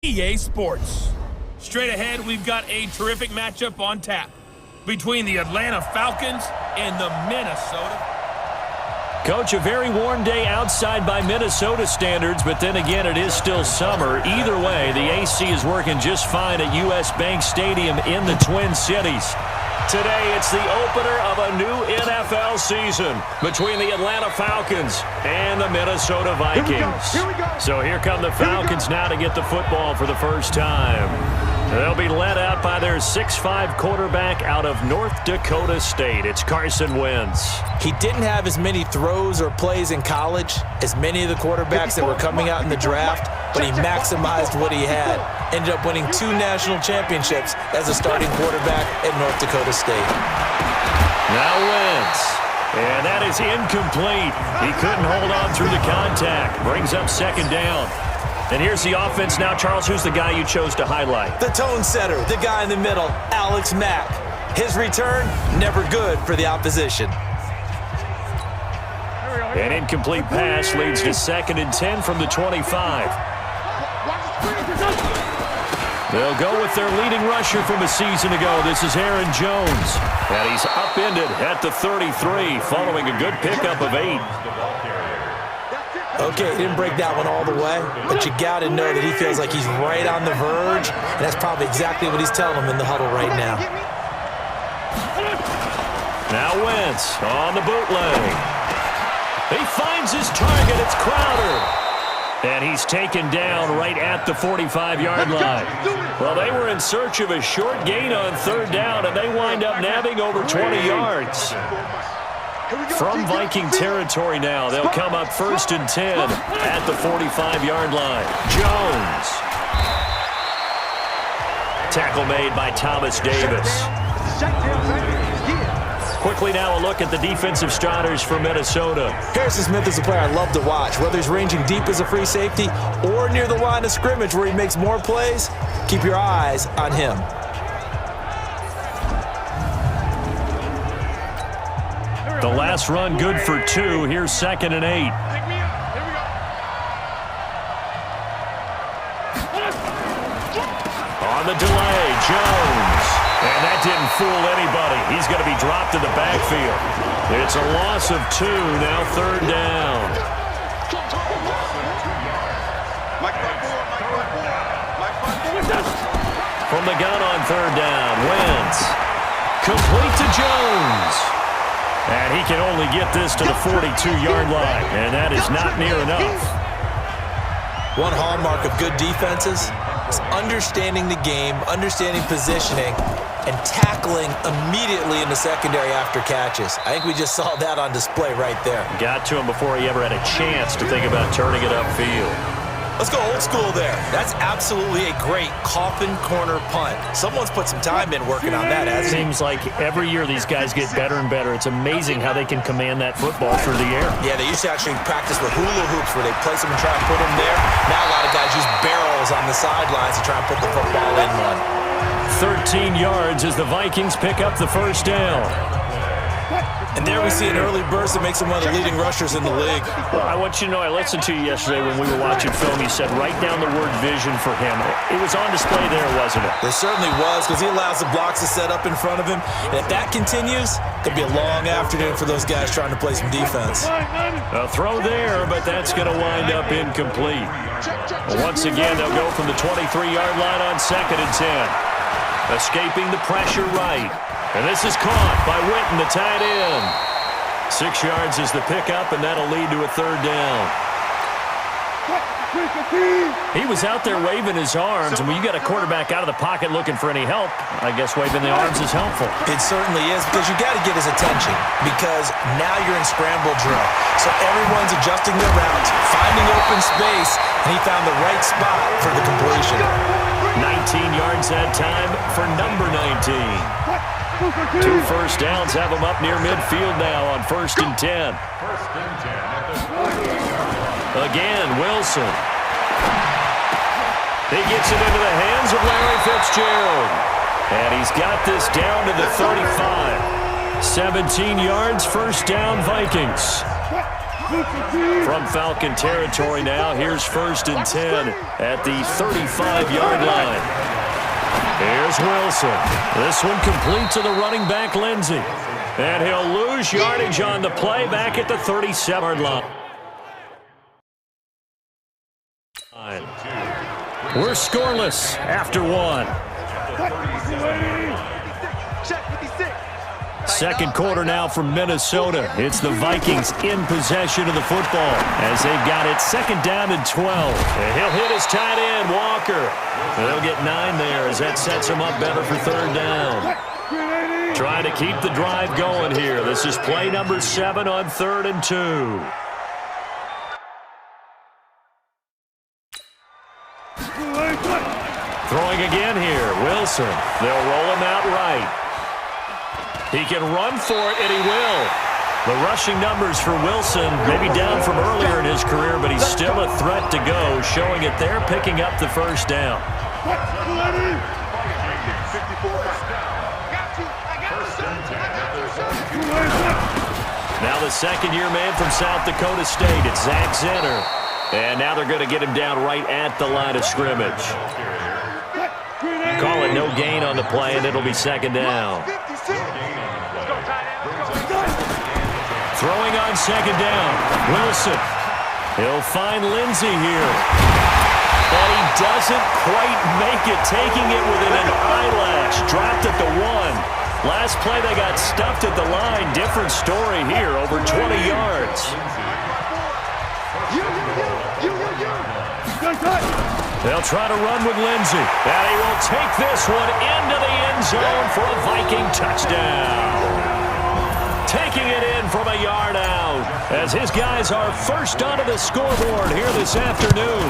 EA Sports. Straight ahead, we've got a terrific matchup on tap between the Atlanta Falcons and the Minnesota. Coach, a very warm day outside by Minnesota standards, but then again, it is still summer. Either way, the AC is working just fine at US Bank Stadium in the Twin Cities. Today, it's the opener of a new NFL season between the Atlanta Falcons and the Minnesota Vikings. So here come the Falcons now to get the football for the first time. They'll be led out by their 6'5" quarterback out of North Dakota State. It's Carson Wentz. He didn't have as many throws or plays in college as many of the quarterbacks that were coming out in the draft, but he maximized what he had. Ended up winning 2 national championships as a starting quarterback at North Dakota State. Now Wentz. And that is incomplete. He couldn't hold on through the contact. Brings up second down. And here's the offense now. Charles, who's the guy you chose to highlight? The tone setter, the guy in the middle, Alex Mack. His return, never good for the opposition. An incomplete pass leads to 2nd and 10 from the 25. They'll go with their leading rusher from a season ago. This is Aaron Jones. And he's upended at the 33 following a good pickup of 8. Okay, he didn't break that one all the way, but you got to know that he feels like he's right on the verge, and that's probably exactly what he's telling him in the huddle right now. Now Wentz on the bootleg. He finds his target. It's Crowder. And he's taken down right at the 45-yard line. Well, they were in search of a short gain on 3rd down, and they wind up nabbing over 20 yards. From Viking territory now, they'll come up 1st and 10 at the 45-yard line. Jones. Tackle made by Thomas Davis. Quickly now a look at the defensive starters for Minnesota. Harrison Smith is a player I love to watch. Whether he's ranging deep as a free safety or near the line of scrimmage where he makes more plays, keep your eyes on him. The last run good for 2. Here's 2nd and 8. On the delay, Jones. And that didn't fool anybody. He's going to be dropped in the backfield. It's a loss of 2, now 3rd down. From the gun on 3rd down, Wentz. Complete to Jones. And he can only get this to the 42-yard line, and that is not near enough. One hallmark of good defenses is understanding the game, understanding positioning, and tackling immediately in the secondary after catches. I think we just saw that on display right there. Got to him before he ever had a chance to think about turning it upfield. Let's go old school there. That's absolutely a great coffin corner punt. Someone's put some time in working on that, hasn't he? Seems like every year these guys get better and better. It's amazing how they can command that football through the air. Yeah, they used to actually practice with hula hoops where they place them and try and put them there. Now a lot of guys use barrels on the sidelines to try and put the football in one. 13 yards as the Vikings pick up the 1st down. And there we see an early burst that makes him one of the leading rushers in the league. Well, I want you to know, I listened to you yesterday when we were watching film. You said write down the word vision for him. It was on display there, wasn't it? There certainly was, because he allows the blocks to set up in front of him. And if that continues, it could be a long afternoon for those guys trying to play some defense. A throw there, but that's going to wind up incomplete. Once again, they'll go from the 23-yard line on 2nd and 10. Escaping the pressure right. And this is caught by Witten, the tight end. 6 yards is the pickup, and that'll lead to a 3rd down. He was out there waving his arms, and when you got a quarterback out of the pocket looking for any help, I guess waving the arms is helpful. It certainly is, because you got to get his attention, because now you're in scramble drill. So everyone's adjusting their routes, finding open space, and he found the right spot for the completion. 19 yards that time for number 19. 2 first downs have him up near midfield now on 1st and 10. Again, Wilson. He gets it into the hands of Larry Fitzgerald. And he's got this down to the 35. 17 yards, 1st down, Vikings. From Falcon territory now, here's 1st and 10 at the 35-yard line. Here's Wilson. This one complete to the running back, Lindsey. And he'll lose yardage on the play back at the 37-yard line. We're scoreless after one. Second quarter now from Minnesota. It's the Vikings in possession of the football as they've got it 2nd down and 12. And he'll hit his tight end, Walker. They'll get 9 there as that sets him up better for 3rd down. Trying to keep the drive going here. This is play number 7 on 3rd and 2. Throwing again here, Wilson. They'll roll him out right. He can run for it, and he will. The rushing numbers for Wilson maybe down from earlier in his career, but he's still a threat to go, showing it there, picking up the 1st down. Now the second-year man from South Dakota State, it's Zach Zenner. And now they're going to get him down right at the line of scrimmage. Call it no gain on the play, and it'll be 2nd down. Throwing on 2nd down, Wilson. He'll find Lindsey here. And he doesn't quite make it, taking it within an eyelash. Dropped at the 1. Last play they got stuffed at the line. Different story here, over 20 yards. They'll try to run with Lindsey. And he will take this one into the end zone for a Viking touchdown. Taking it in from a yard out as his guys are first onto the scoreboard here this afternoon.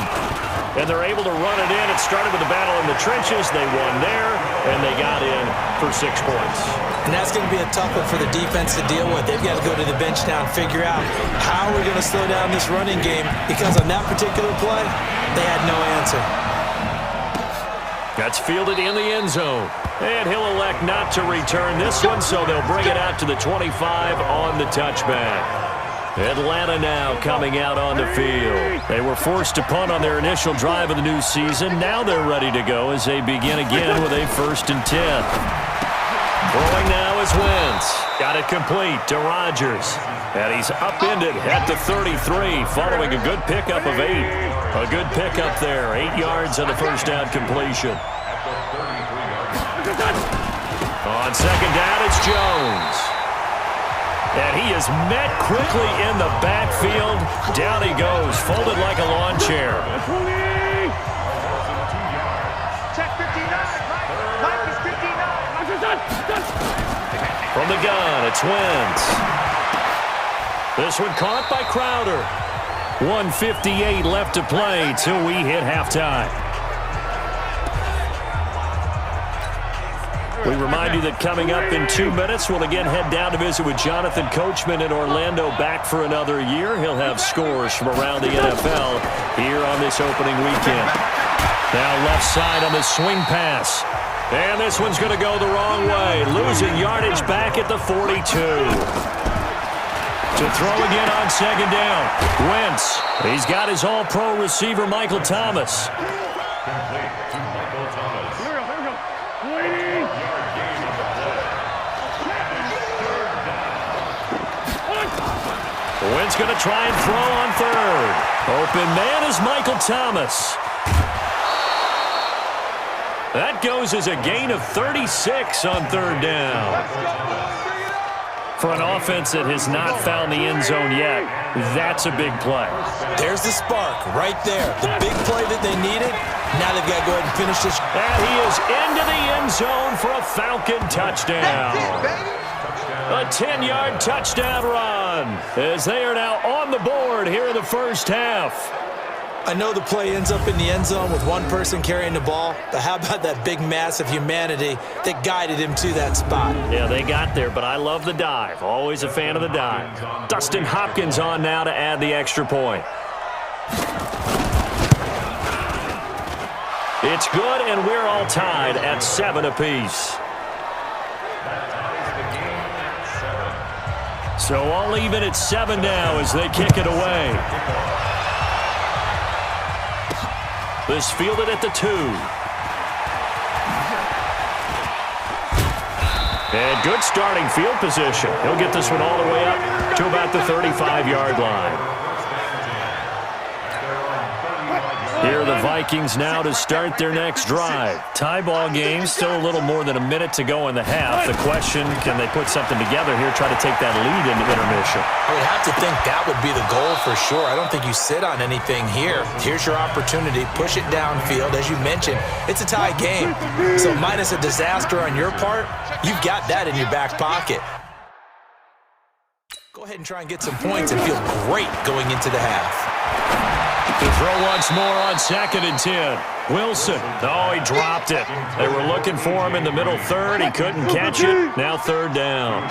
And they're able to run it in. It started with a battle in the trenches. They won there, and they got in for 6 points. And that's going to be a tough one for the defense to deal with. They've got to go to the bench now and figure out how we're going to slow down this running game, because on that particular play, they had no answer. That's fielded in the end zone. And he'll elect not to return this one, so they'll bring it out to the 25 on the touchback. Atlanta now coming out on the field. They were forced to punt on their initial drive of the new season. Now they're ready to go as they begin again with a 1st and 10. Throwing now is Wentz. Got it complete to Rodgers. And he's upended at the 33 following a good pickup of 8. A good pickup there. 8 yards on the 1st down completion. On 2nd down, it's Jones. And he is met quickly in the backfield. Down he goes, folded like a lawn chair. Check 59. Mike is 59. From the gun, it's Wentz. This one caught by Crowder. 1:58 left to play till we hit halftime. We remind you that coming up in 2 minutes, we'll again head down to visit with Jonathan Coachman in Orlando, back for another year. He'll have scores from around the NFL here on this opening weekend. Now left side on the swing pass. And this one's going to go the wrong way, losing yardage back at the 42. To throw again on 2nd down. Wentz. He's got his all-pro receiver, Michael Thomas. Wentz going to try and throw on 3rd. Open man is Michael Thomas. That goes as a gain of 36 on 3rd down. For an offense that has not found the end zone yet, that's a big play. There's the spark right there. The big play that they needed. Now they've got to go ahead and finish this. And he is into the end zone for a Falcon touchdown. A 10-yard touchdown run as they are now on the board here in the 1st half. I know the play ends up in the end zone with one person carrying the ball, but how about that big mass of humanity that guided him to that spot? Yeah, they got there, but I love the dive. Always a fan of the dive. Dustin Hopkins on now to add the extra point. It's good, and we're all tied at 7 apiece. So all even at 7 now as they kick it away. This fielded at the 2. And good starting field position. He'll get this one all the way up to about the 35-yard line. Here are the Vikings now to start their next drive. Tie ball game, still a little more than a minute to go in the half. The question, can they put something together here, try to take that lead into intermission? I would have to think that would be the goal for sure. I don't think you sit on anything here. Here's your opportunity. Push it downfield. As you mentioned, it's a tie game. So minus a disaster on your part, you've got that in your back pocket. Go ahead and try and get some points and feel great going into the half. To throw once more on 2nd and 10. Wilson. Oh, he dropped it. They were looking for him in the middle third. He couldn't catch it. Now 3rd down.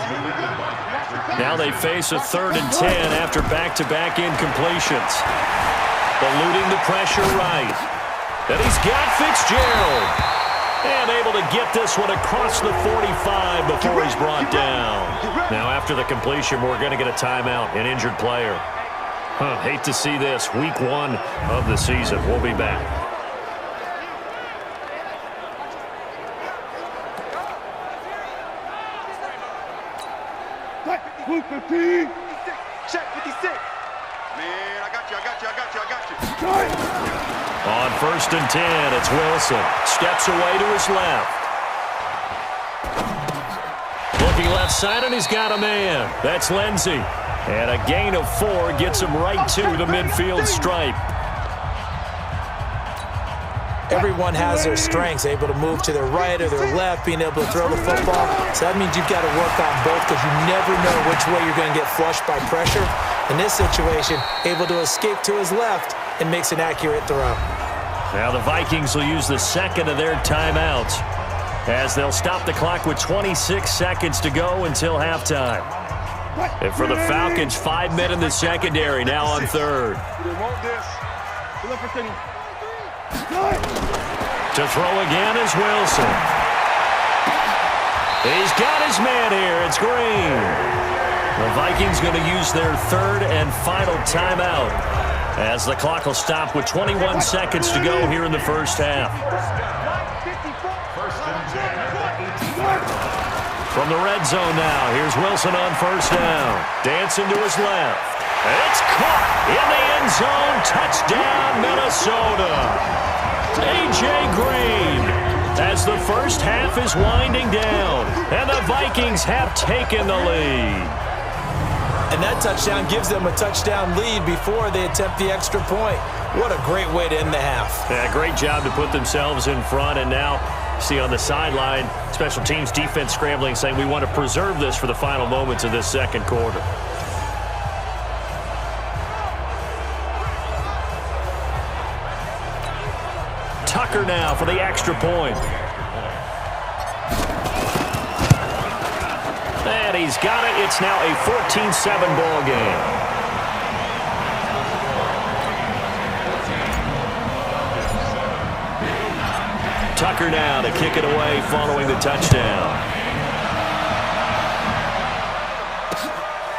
Now they face a 3rd and 10 after back-to-back incompletions. Eluding the pressure right. And he's got Fitzgerald. And able to get this one across the 45 before he's brought down. Now after the completion, we're going to get a timeout, an injured player. Hate to see this. Week 1 of the season. We'll be back. Check 56. Man, I got you. On 1st and 10, it's Wilson. Steps away to his left. Looking left side, and he's got a man. That's Lindsey. And a gain of 4 gets him right to the midfield stripe. Everyone has their strengths, able to move to their right or their left, being able to throw the football. So that means you've got to work on both because you never know which way you're going to get flushed by pressure. In this situation, able to escape to his left and makes an accurate throw. Now the Vikings will use the 2nd of their timeouts as they'll stop the clock with 26 seconds to go until halftime. And for the Falcons, 5 men in the secondary, now on 3rd. To throw again is Wilson. He's got his man here. It's Green. The Vikings going to use their 3rd and final timeout as the clock will stop with 21 seconds to go here in the first half. From the red zone now, here's Wilson on 1st down. Dancing to his left. It's caught in the end zone. Touchdown, Minnesota. A.J. Green as the first half is winding down, and the Vikings have taken the lead. And that touchdown gives them a touchdown lead before they attempt the extra point. What a great way to end the half. Yeah, great job to put themselves in front, and now see on the sideline, special teams defense scrambling, saying we want to preserve this for the final moments of this 2nd quarter. Tucker now for the extra point. And he's got it. It's now a 14-7 ball game. Tucker now to kick it away following the touchdown.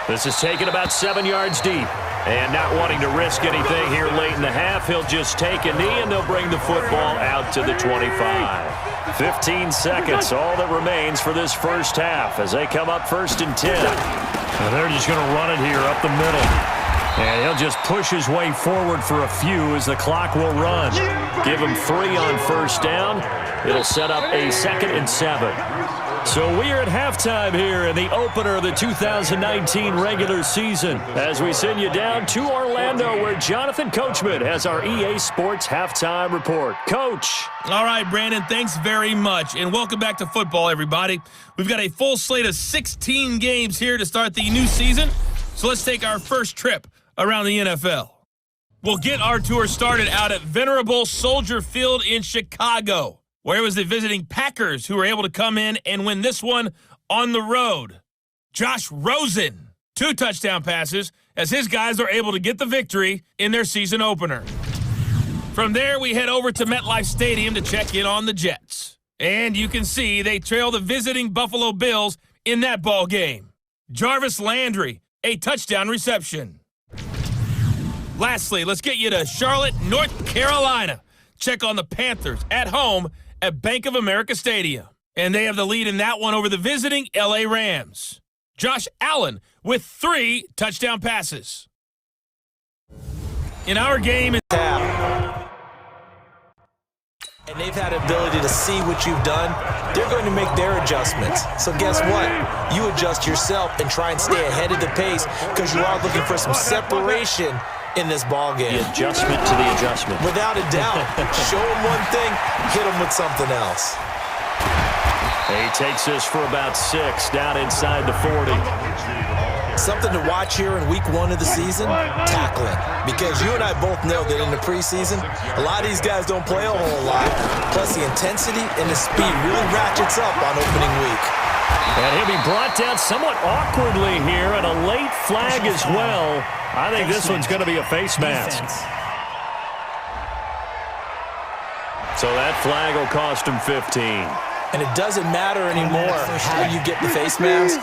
This is taken about 7 yards deep. And not wanting to risk anything here late in the half, he'll just take a knee and they'll bring the football out to the 25. 15 seconds, all that remains for this first half as they come up 1st and 10. And they're just going to run it here up the middle. And he'll just push his way forward for a few as the clock will run. Give him 3 on 1st down. It'll set up a 2nd and 7. So we are at halftime here in the opener of the 2019 regular season as we send you down to Orlando where Jonathan Coachman has our EA Sports halftime report. Coach. All right, Brandon, thanks very much. And welcome back to football, everybody. We've got a full slate of 16 games here to start the new season. So let's take our first trip around the NFL. We'll get our tour started out at Venerable Soldier Field in Chicago, where it was the visiting Packers who were able to come in and win this one on the road. Josh Rosen, 2 touchdown passes as his guys are able to get the victory in their season opener. From there, we head over to MetLife Stadium to check in on the Jets. And you can see they trail the visiting Buffalo Bills in that ball game. Jarvis Landry, a touchdown reception. Lastly, let's get you to Charlotte, North Carolina. Check on the Panthers at home at Bank of America Stadium. And they have the lead in that one over the visiting LA Rams. Josh Allen with 3 touchdown passes. In our game, and they've had ability to see what you've done, they're going to make their adjustments. So guess what? You adjust yourself and try and stay ahead of the pace because you are looking for some separation in this ball game. The adjustment to the adjustment. Without a doubt. Show them one thing, hit them with something else. He takes this for about 6 down inside the 40. Something to watch here in week 1 of the season, tackling. Because you and I both know that in the preseason, a lot of these guys don't play a whole lot. Plus the intensity and the speed really ratchets up on opening week. And he'll be brought down somewhat awkwardly here, and a late flag as well. I think this one's going to be a face mask. So that flag will cost him 15. And it doesn't matter anymore how you get the face mask.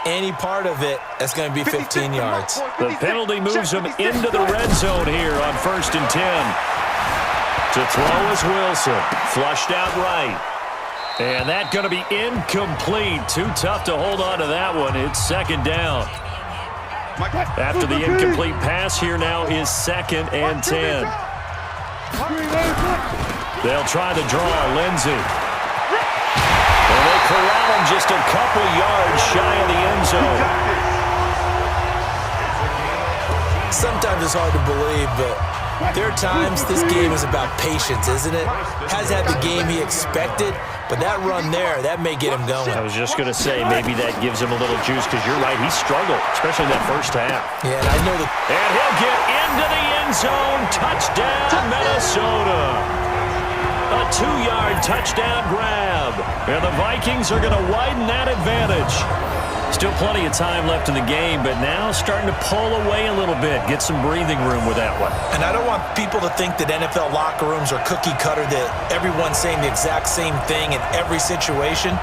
Any part of it, that's going to be 15 yards. The penalty moves him into the red zone here on 1st and 10. To throw is Wilson. Flushed out right. And that's going to be incomplete. Too tough to hold on to that one. It's 2nd down. After the incomplete pass here now is 2nd and 10. They'll try to draw Lindsey. And they corral him just a couple yards shy of the end zone. Sometimes it's hard to believe, but there are times this game is about patience, isn't it? Has had the game he expected, but that run there, that may get him going. I was just going to say, maybe that gives him a little juice, because you're right, he struggled, especially in that first half. Yeah, and I know that. And he'll get into the end zone. Touchdown, Minnesota. A 2-yard touchdown grab. And the Vikings are going to widen that advantage. Still plenty of time left in the game, but now starting to pull away a little bit. Get some breathing room with that one. And I don't want people to think that NFL locker rooms are cookie cutter, that everyone's saying the exact same thing in every situation.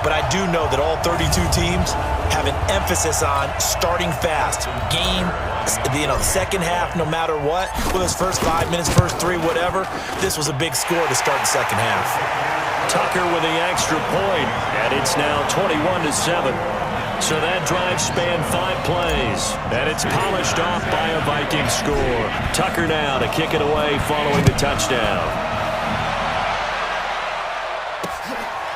But I do know that all 32 teams have an emphasis on starting fast. Game, the second half, no matter what, whether it's first 5 minutes, first 3, whatever, this was a big score to start the second half. Tucker with the extra point, and it's now 21-7. So that drive spanned 5 plays, and it's polished off by a Viking score. Tucker now to kick it away following the touchdown.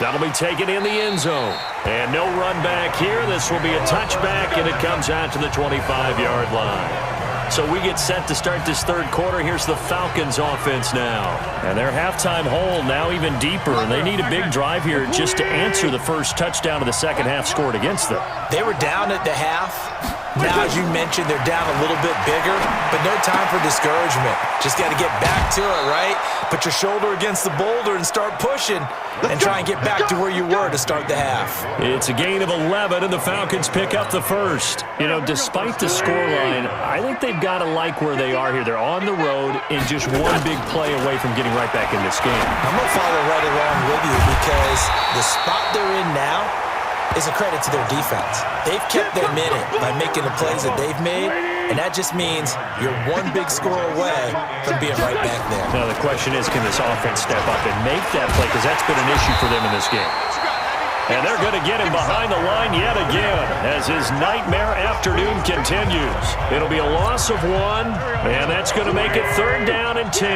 That'll be taken in the end zone. And no run back here. This will be a touchback, and it comes out to the 25-yard line. So we get set to start this 3rd quarter. Here's the Falcons offense now. And their halftime hole now even deeper, and they need a big drive here just to answer the first touchdown of the second half scored against them. They were down at the half. Now, as you mentioned, they're down a little bit bigger, but no time for discouragement. Just got to get back to it, right? Put your shoulder against the boulder and start pushing and try and get back to where you were to start the half. It's a gain of 11, and the Falcons pick up the first. You know, despite the scoreline, I think they've got to like where they are here. They're on the road and just one big play away from getting right back in this game. I'm going to follow right along with you because the spot they're in now is a credit to their defense. They've kept their minute by making the plays that they've made, and that just means you're one big score away from being right back there. Now the question is, can this offense step up and make that play? Because that's been an issue for them in this game. And they're going to get him behind the line yet again as his nightmare afternoon continues. It'll be a loss of 1, and that's going to make it 3rd down and 10.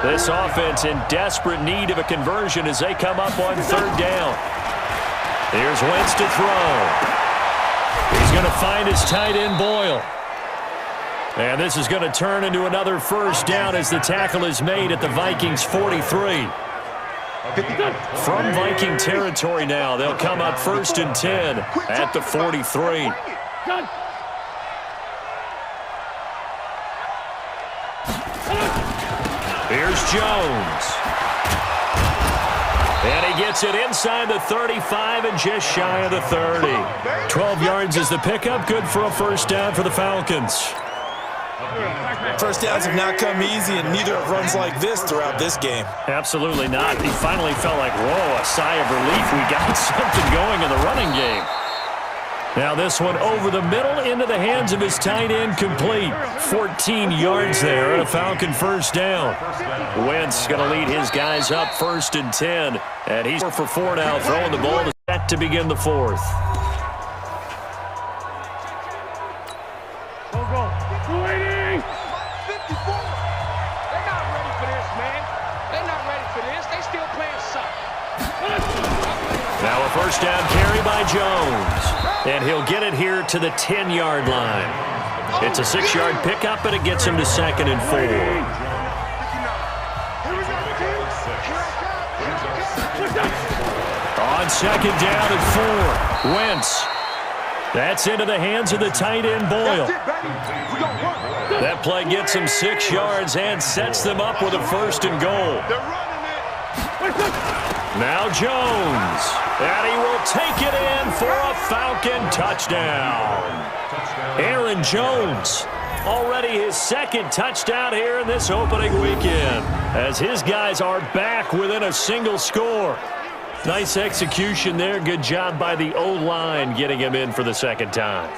This offense in desperate need of a conversion as they come up on 3rd down. Here's Wentz to throw. He's going to find his tight end, Boyle. And this is going to turn into another first down as the tackle is made at the Vikings 43. From Viking territory now, they'll come up 1st and 10 at the 43. Here's Jones. And he gets it inside the 35 and just shy of the 30. 12 yards is the pickup. Good for a first down for the Falcons. First downs have not come easy, and neither have runs like this throughout this game. Absolutely not. He finally felt like, whoa, a sigh of relief. We got something going in the running game. Now this one over the middle into the hands of his tight end, complete. 14 yards there and a Falcon first down. Wentz going to lead his guys up 1st and 10. And he's 4 for 4 now, throwing the ball set to begin the 4th. Now a first down carry by Jones. And he'll get it here to the 10-yard line. It's a 6-yard pickup, and it gets him to 2nd and 4. On 2nd down and 4. Wentz. That's into the hands of the tight end, Boyle. That play gets him 6 yards and sets them up with a 1st and goal. Now Jones, and he will take it in for a Falcon touchdown. Aaron Jones, already his 2nd touchdown here in this opening weekend, as his guys are back within a single score. Nice execution there. Good job by the O-line getting him in for the 2nd time.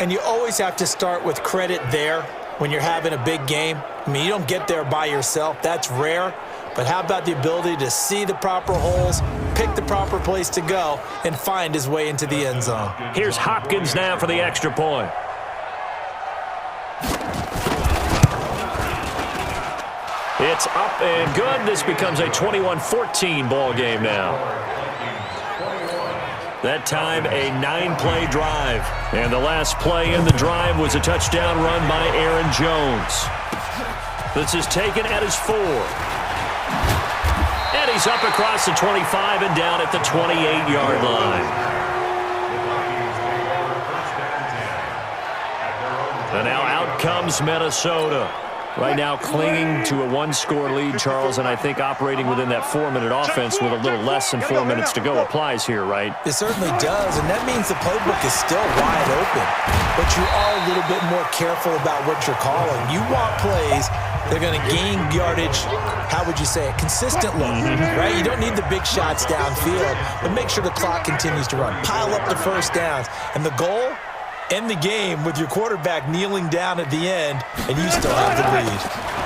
And you always have to start with credit there when you're having a big game. I mean, you don't get there by yourself. That's rare. But how about the ability to see the proper holes, pick the proper place to go, and find his way into the end zone? Here's Hopkins now for the extra point. It's up and good. This becomes a 21-14 ball game now. That time, a 9-play drive. And the last play in the drive was a touchdown run by Aaron Jones. This is taken at his 4. And he's up across the 25 and down at the 28-yard line. And now out comes Minnesota. Right now clinging to a 1-score lead, Charles, and I think operating within that 4-minute offense with a little less than 4 minutes to go applies here, right? It certainly does, and that means the playbook is still wide open. But you are a little bit more careful about what you're calling. You want plays that are going to gain yardage, how would you say it, consistently, right? You don't need the big shots downfield, but make sure the clock continues to run. Pile up the first downs, and the goal? End the game with your quarterback kneeling down at the end, and you still have the lead.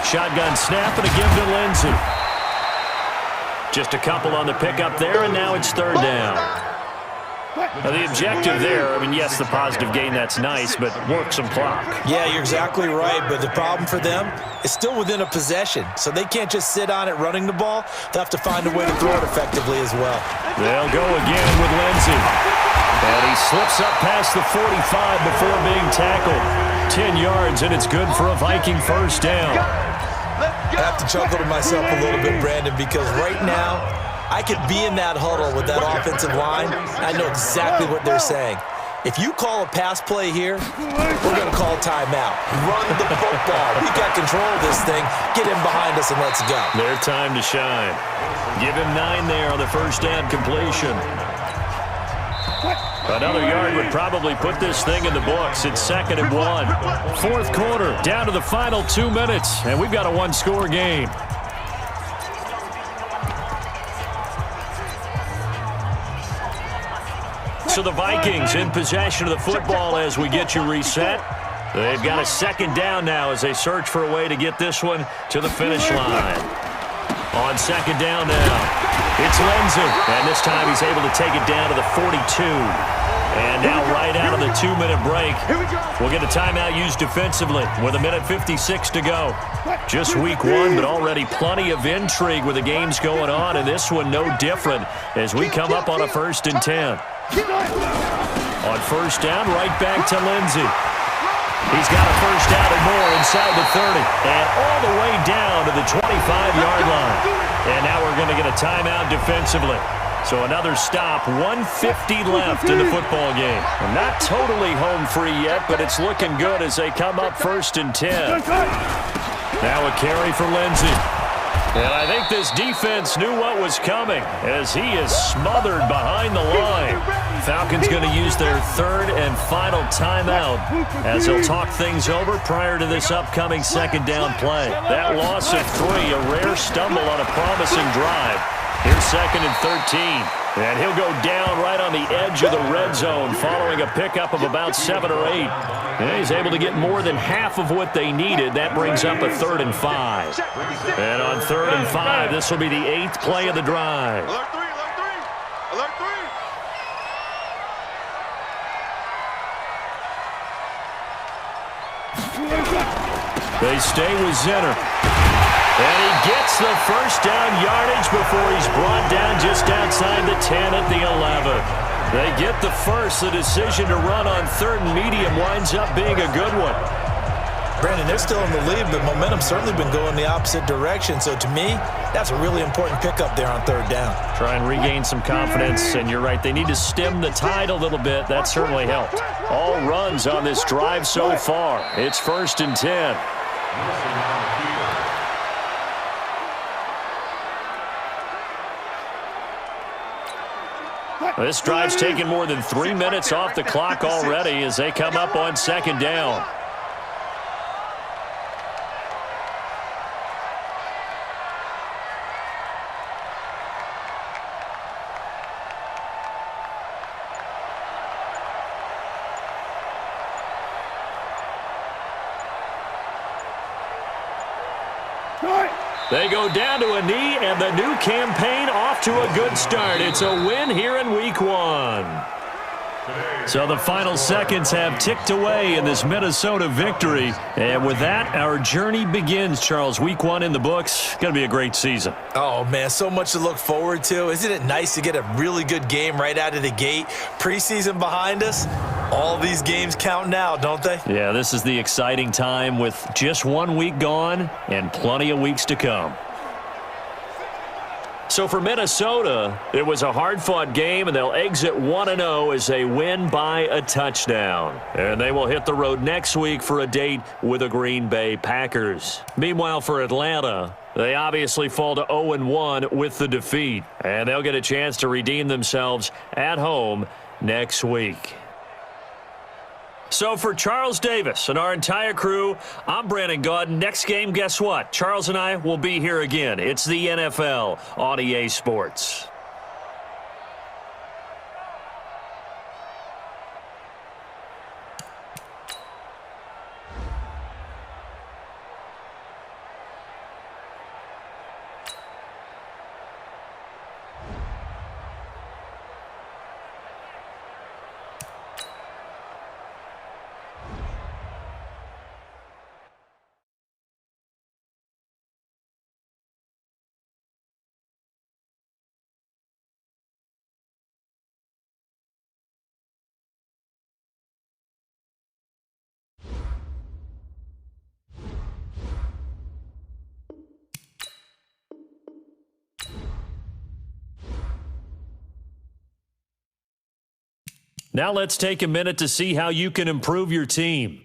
Shotgun snap and a give to Lindsey. Just a couple on the pickup there, and now it's 3rd down. Now the objective there, I mean, yes, the positive gain, that's nice, but work some clock. Yeah, you're exactly right, but the problem for them is still within a possession, so they can't just sit on it running the ball. They'll have to find a way to throw it effectively as well. They'll go again with Lindsey. And he slips up past the 45 before being tackled. 10 yards, and it's good for a Viking first down. I have to chuckle to myself a little bit, Brandon, because right now I could be in that huddle with that offensive line. I know exactly what they're saying. If you call a pass play here, we're going to call timeout. Run the football. We got control of this thing. Get him behind us and let's go. Their time to shine. Give him 9 there on the first down completion. Another yard would probably put this thing in the books. It's 2nd and 1. 4th quarter, down to the final 2 minutes, and we've got a 1-score game. So the Vikings in possession of the football as we get you reset. They've got a 2nd down now as they search for a way to get this one to the finish line. On 2nd down now. It's Lindsey, and this time he's able to take it down to the 42. And now right out of the 2-minute break, we'll get a timeout used defensively with 1:56 to go. Just week 1, but already plenty of intrigue with the games going on, and this one no different as we come up on a 1st and 10. On 1st down, right back to Lindsey. He's got a 1st down and more inside the 30, and all the way down to the 25-yard line. And now we're going to get a timeout defensively. So another stop, 1:50 left in the football game. And not totally home free yet, but it's looking good as they come up 1st and 10. Now a carry for Lindsey. And I think this defense knew what was coming as he is smothered behind the line. Falcons going to use their 3rd and final timeout as they'll talk things over prior to this upcoming 2nd down play. That loss of 3, a rare stumble on a promising drive. Here's 2nd and 13. And he'll go down right on the edge of the red zone following a pickup of about 7 or 8. And he's able to get more than half of what they needed. That brings up a 3rd and 5. And on 3rd and 5, this will be the 8th play of the drive. Alert 3, alert 3, alert 3. They stay with Zinner. And he gets the first down yardage before he's brought down just outside the 10 at the 11. They get the first. The decision to run on 3rd and medium winds up being a good one. Brandon, they're still in the lead, but momentum's certainly been going the opposite direction. So to me, that's a really important pickup there on 3rd down. Try and regain some confidence, and you're right. They need to stem the tide a little bit. That certainly helped. All runs on this drive so far. It's 1st and 10. This drive's taken more than 3 minutes off the clock already as they come up on 2nd down. They go down to a knee, and the new campaign off to a good start. It's a win here in Week 1. So the final seconds have ticked away in this Minnesota victory. And with that, our journey begins, Charles. Week 1 in the books. Going to be a great season. Oh, man, so much to look forward to. Isn't it nice to get a really good game right out of the gate? Preseason behind us. All these games count now, don't they? Yeah, this is the exciting time with just 1 week gone and plenty of weeks to come. So for Minnesota, it was a hard-fought game, and they'll exit 1-0 as they win by a touchdown. And they will hit the road next week for a date with the Green Bay Packers. Meanwhile, for Atlanta, they obviously fall to 0-1 with the defeat, and they'll get a chance to redeem themselves at home next week. So for Charles Davis and our entire crew, I'm Brandon Gaudin. Next game, guess what? Charles and I will be here again. It's the NFL on EA Sports. Now let's take a minute to see how you can improve your team.